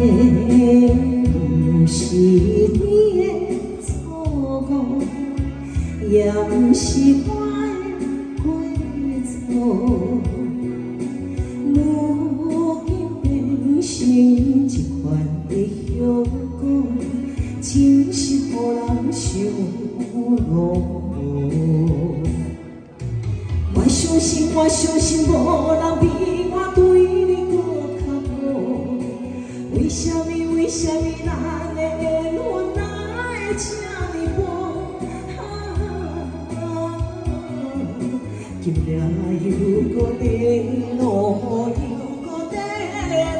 不是你的错误，也不是我的过错。如今变成一款的后果，真是予人伤落。我相信，我相信无人比我对你搁较好。为什么？为什么咱的缘分哪会这呢薄？今夜又搁地落，又搁地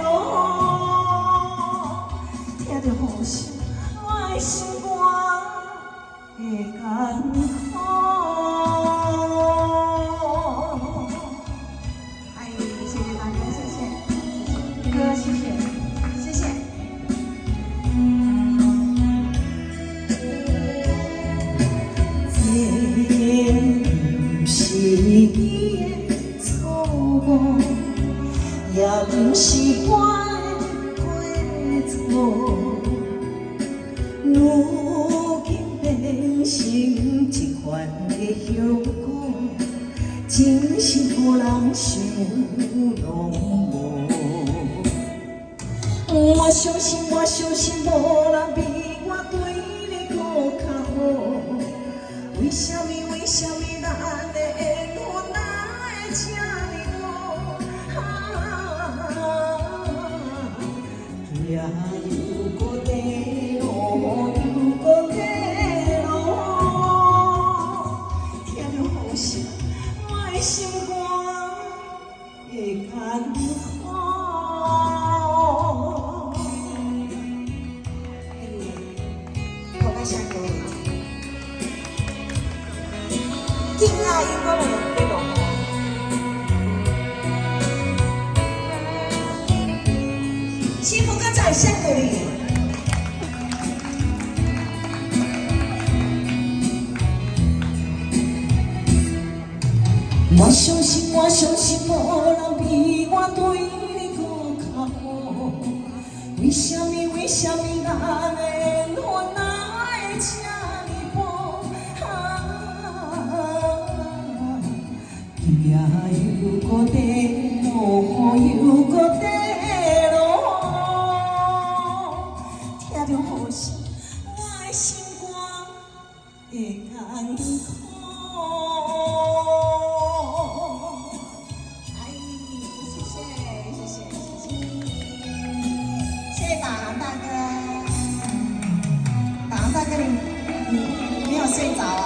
落，听着好心，我的心肝会艰苦。哎，谢谢大家，谢谢哥，谢谢。你的错误，也不是我的过错。如今变成一款的后果，真是予人伤落寞。我相信，我相信无人比我对你搁较好。为什么？为什么咱的缘分哪会这呢薄？今夜又搁地落，又搁地落，听着好心，我的心肝会艰苦。我想过。今夜又搁地落，幸福跟在山谷里。我相信，我相信无人比我对你搁较好。为什么？为什么咱的缘分哪会这呢薄？今夜又搁地落，又搁地落，听着好心，我的心肝会艰苦。哎，谢谢，谢谢，谢谢，谢谢导航大哥，导航大哥你没有睡着啊？